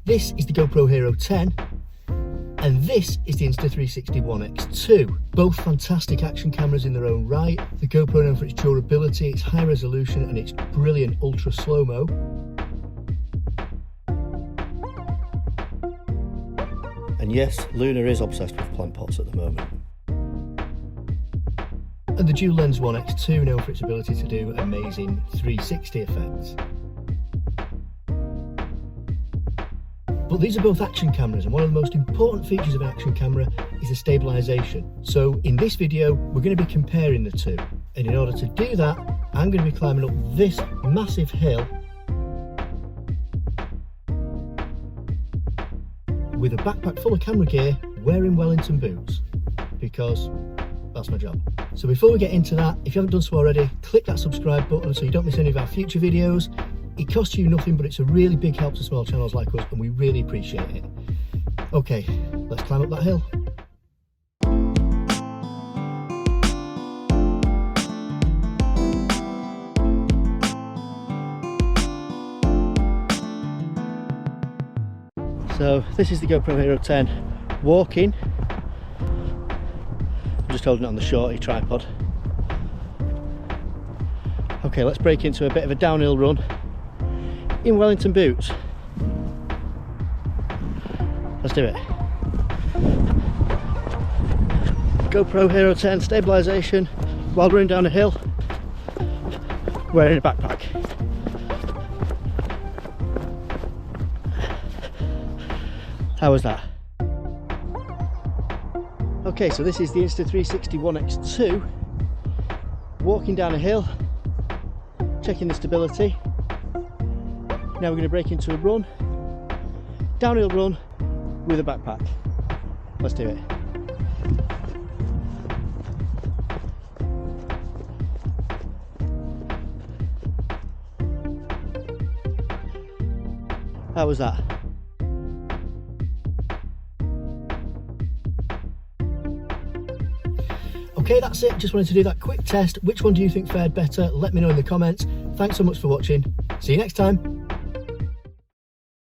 This is the GoPro Hero 10 and this is the Insta360 One X2. Both fantastic action cameras in their own right. The GoPro known for its durability, its high resolution and its brilliant ultra slow-mo. And yes, Luna is obsessed with plant pots at the moment. And the dual lens One X2 known for its ability to do amazing 360 effects. But these are both action cameras, and one of the most important features of an action camera is the stabilisation. So in this video, we're going to be comparing the two. And in order to do that, I'm going to be climbing up this massive hill with a backpack full of camera gear, wearing Wellington boots, because that's my job. So before we get into that, if you haven't done so already, click that subscribe button so you don't miss any of our future videos. It costs you nothing, but it's a really big help to small channels like us, and we really appreciate it. Okay, let's climb up that hill. So this is the GoPro Hero 10 walking. I'm just holding it on the shorty tripod. Okay, let's break into a bit of a downhill run in Wellington boots. Let's do it. GoPro Hero 10 stabilisation while running down a hill, wearing a backpack. How was that? Okay, so this is the Insta360 One X2, walking down a hill, checking the stability. Now we're going to break into a run, downhill run with a backpack. Let's do it. How was that? Okay, that's it. Just wanted to do that quick test. Which one do you think fared better? Let me know in the comments. Thanks so much for watching. See you next time.